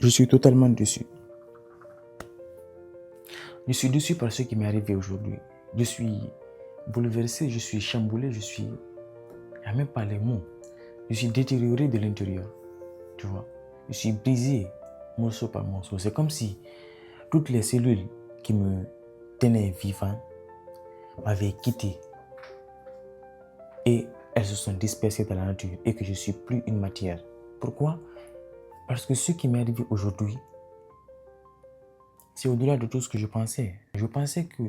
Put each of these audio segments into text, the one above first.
Je suis totalement déçu. Je suis déçu par ce qui m'est arrivé aujourd'hui. Je suis bouleversé, je suis chamboulé, il n'y a même pas les mots. Je suis détérioré de l'intérieur, tu vois. Je suis brisé morceau par morceau. C'est comme si toutes les cellules qui me tenaient vivant m'avaient quitté et elles se sont dispersées dans la nature et que je ne suis plus une matière. Pourquoi? Parce que ce qui m'est arrivé aujourd'hui, c'est au-delà de tout ce que je pensais. Je pensais que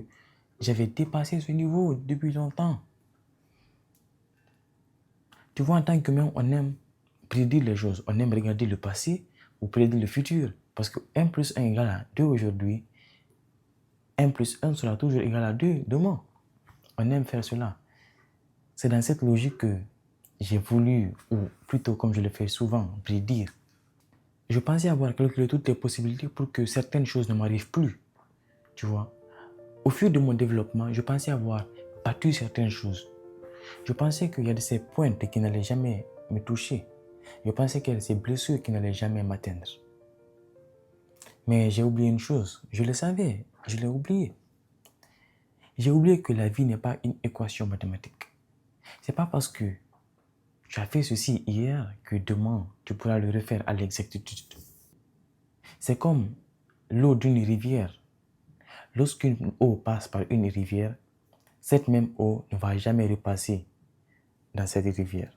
j'avais dépassé ce niveau depuis longtemps. Tu vois, en tant qu'humain, on aime prédire les choses. On aime regarder le passé ou prédire le futur. Parce que 1 plus 1 égale à 2 aujourd'hui. 1 plus 1 sera toujours égal à 2 demain. On aime faire cela. C'est dans cette logique que j'ai voulu, ou plutôt comme je le fais souvent, prédire. Je pensais avoir calculé toutes les possibilités pour que certaines choses ne m'arrivent plus. Tu vois. Au fil de mon développement, je pensais avoir battu certaines choses. Je pensais qu'il y a de ces pointes qui n'allaient jamais me toucher. Je pensais qu'il y a de ces blessures qui n'allaient jamais m'atteindre. Mais j'ai oublié une chose. Je le savais, je l'ai oublié. J'ai oublié que la vie n'est pas une équation mathématique. C'est pas parce que tu as fait ceci hier que demain tu pourras le refaire à l'exactitude. C'est comme l'eau d'une rivière. Lorsqu'une eau passe par une rivière, cette même eau ne va jamais repasser dans cette rivière.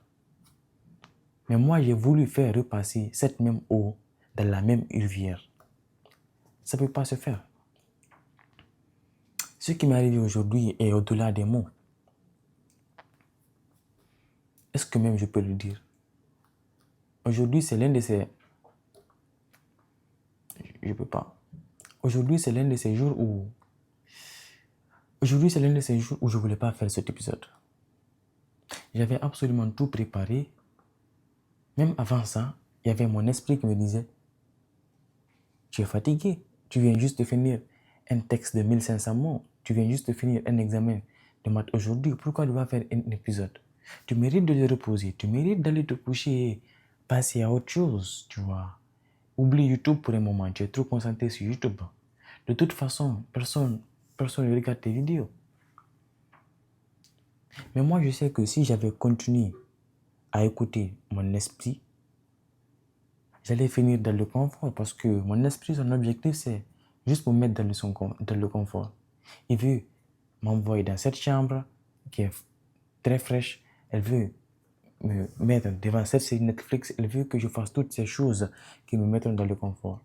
Mais moi, j'ai voulu faire repasser cette même eau dans la même rivière. Ça ne peut pas se faire. Ce qui m'est arrivé aujourd'hui est au-delà des mots. Est-ce que même je peux le dire? Aujourd'hui, c'est l'un de ces... Je ne peux pas. Aujourd'hui, c'est l'un de ces jours où... Aujourd'hui, c'est l'un de ces jours où je ne voulais pas faire cet épisode. J'avais absolument tout préparé. Même avant ça, il y avait mon esprit qui me disait tu es fatigué. Tu viens juste de finir un texte de 1500 mots. Tu viens juste de finir un examen de maths aujourd'hui. Pourquoi tu vas faire un épisode? Tu mérites de te reposer. Tu mérites d'aller te coucher et passer à autre chose, tu vois. Oublie YouTube pour un moment. Tu es trop concentré sur YouTube. De toute façon, personne ne regarde tes vidéos. Mais moi, je sais que si j'avais continué à écouter mon esprit, j'allais finir dans le confort parce que mon esprit, son objectif, c'est juste pour me mettre dans le confort. Il veut m'envoyer dans cette chambre qui est très fraîche. Elle veut me mettre devant cette série Netflix. Elle veut que je fasse toutes ces choses qui me mettront dans le confort.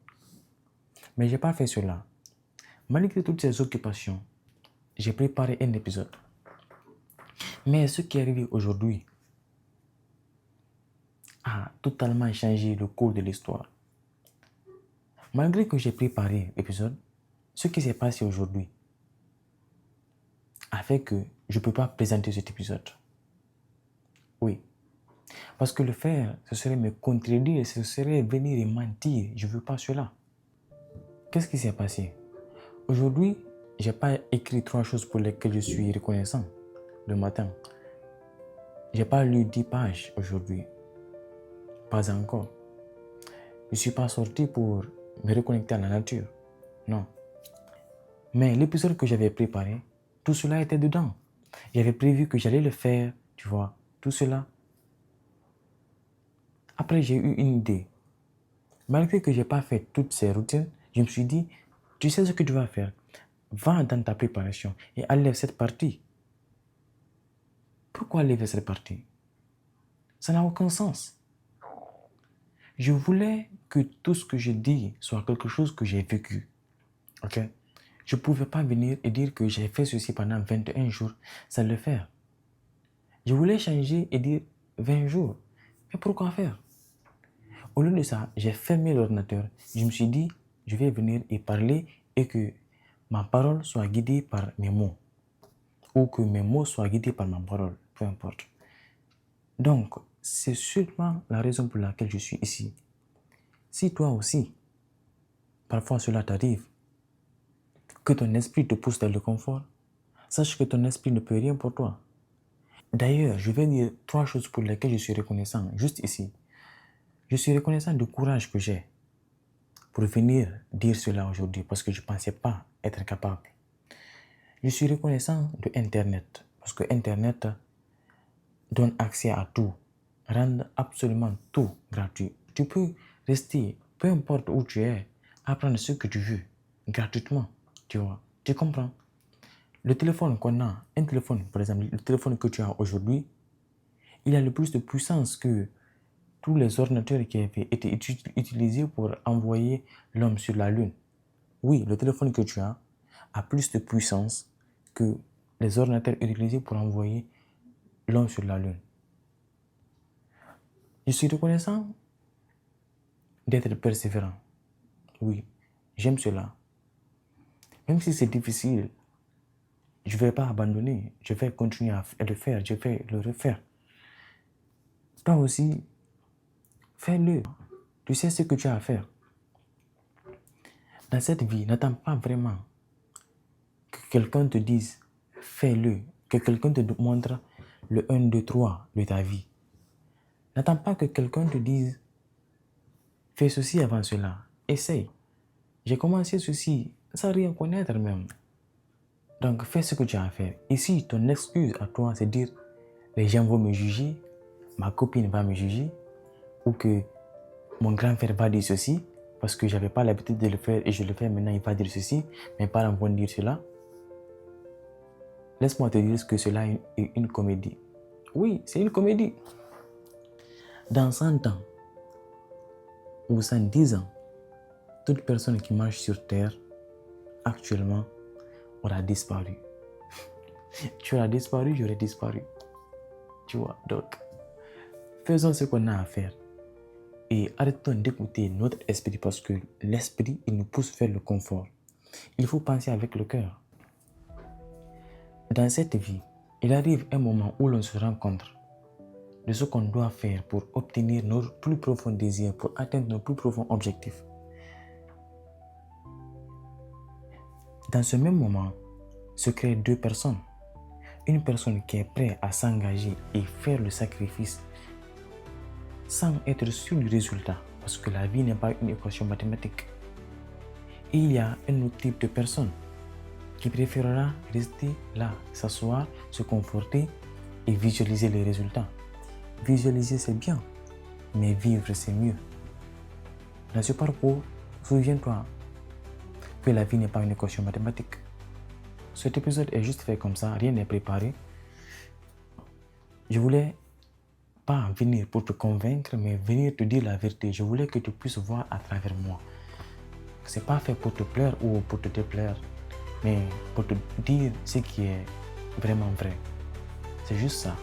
Mais je n'ai pas fait cela. Malgré toutes ces occupations, j'ai préparé un épisode. Mais ce qui est arrivé aujourd'hui a totalement changé le cours de l'histoire. Malgré que j'ai préparé l'épisode, ce qui s'est passé aujourd'hui a fait que je ne peux pas présenter cet épisode. Oui. Parce que le faire, ce serait me contredire, ce serait venir et mentir. Je ne veux pas cela. Qu'est-ce qui s'est passé? Aujourd'hui, je n'ai pas écrit 3 choses pour lesquelles je suis reconnaissant le matin. Je n'ai pas lu 10 pages aujourd'hui. Pas encore. Je ne suis pas sorti pour me reconnecter à la nature. Non. Mais l'épisode que j'avais préparé, tout cela était dedans. J'avais prévu que j'allais le faire, tu vois, tout cela. Après, j'ai eu une idée. Malgré que je n'ai pas fait toutes ces routines, je me suis dit, tu sais ce que tu vas faire. Va dans ta préparation et enlève cette partie. Pourquoi enlever cette partie? Ça n'a aucun sens. Je voulais que tout ce que je dis soit quelque chose que j'ai vécu. Ok? Je ne pouvais pas venir et dire que j'ai fait ceci pendant 21 jours sans le faire. Je voulais changer et dire 20 jours. Mais pourquoi faire? Au lieu de ça, j'ai fermé l'ordinateur. Je me suis dit, je vais venir et parler et que ma parole soit guidée par mes mots. Ou que mes mots soient guidés par ma parole, peu importe. Donc, c'est sûrement la raison pour laquelle je suis ici. Si toi aussi, parfois cela t'arrive, que ton esprit te pousse dans le confort, sache que ton esprit ne peut rien pour toi. D'ailleurs, je vais dire 3 choses pour lesquelles je suis reconnaissant, juste ici. Je suis reconnaissant du courage que j'ai. pour venir dire cela aujourd'hui parce que je ne pensais pas être capable. Je suis reconnaissant de Internet parce que Internet donne accès à tout, rend absolument tout gratuit. Tu peux rester, peu importe où tu es, apprendre ce que tu veux gratuitement, tu vois. Tu comprends? Le téléphone qu'on a, un téléphone, par exemple, le téléphone que tu as aujourd'hui, il a le plus de puissance que tous les ordinateurs qui avaient été utilisés pour envoyer l'homme sur la Lune. Oui, le téléphone que tu as plus de puissance que les ordinateurs utilisés pour envoyer l'homme sur la Lune. Je suis reconnaissant d'être persévérant. Oui, j'aime cela. Même si c'est difficile, je ne vais pas abandonner. Je vais continuer à le faire. Je vais le refaire. Toi aussi, fais-le. Tu sais ce que tu as à faire. Dans cette vie, n'attends pas vraiment que quelqu'un te dise fais-le, que quelqu'un te montre le 1, 2, 3 de ta vie. N'attends pas que quelqu'un te dise fais ceci avant cela. Essaye. J'ai commencé ceci sans rien connaître même. Donc fais ce que tu as à faire. Ici, ton excuse à toi, c'est dire les gens vont me juger, ma copine va me juger, ou que mon grand frère va dire ceci, parce que je n'avais pas l'habitude de le faire et je le fais maintenant, il va dire ceci, mes parents vont dire cela. Laisse-moi te dire que cela est une comédie. Oui, c'est une comédie. Dans 100 ans ou 110 ans, toute personne qui marche sur terre actuellement aura disparu. Tu auras disparu, j'aurais disparu. Tu vois, donc, faisons ce qu'on a à faire. Et arrêtons d'écouter notre esprit parce que l'esprit, il nous pousse vers le confort. Il faut penser avec le cœur. Dans cette vie, il arrive un moment où l'on se rend compte de ce qu'on doit faire pour obtenir nos plus profonds désirs, pour atteindre nos plus profonds objectifs. Dans ce même moment, se créent deux personnes. Une personne qui est prête à s'engager et faire le sacrifice sans être sûr du résultat, parce que la vie n'est pas une équation mathématique. Et il y a un autre type de personne qui préférera rester là, s'asseoir, se conforter et visualiser les résultats. Visualiser, c'est bien, mais vivre, c'est mieux. Dans ce parcours, souviens-toi que la vie n'est pas une équation mathématique. Cet épisode est juste fait comme ça, rien n'est préparé. Je voulais pas venir pour te convaincre, mais venir te dire la vérité. Je voulais que tu puisses voir à travers moi. C'est pas fait pour te plaire ou pour te déplaire, mais pour te dire ce qui est vraiment vrai. C'est juste ça.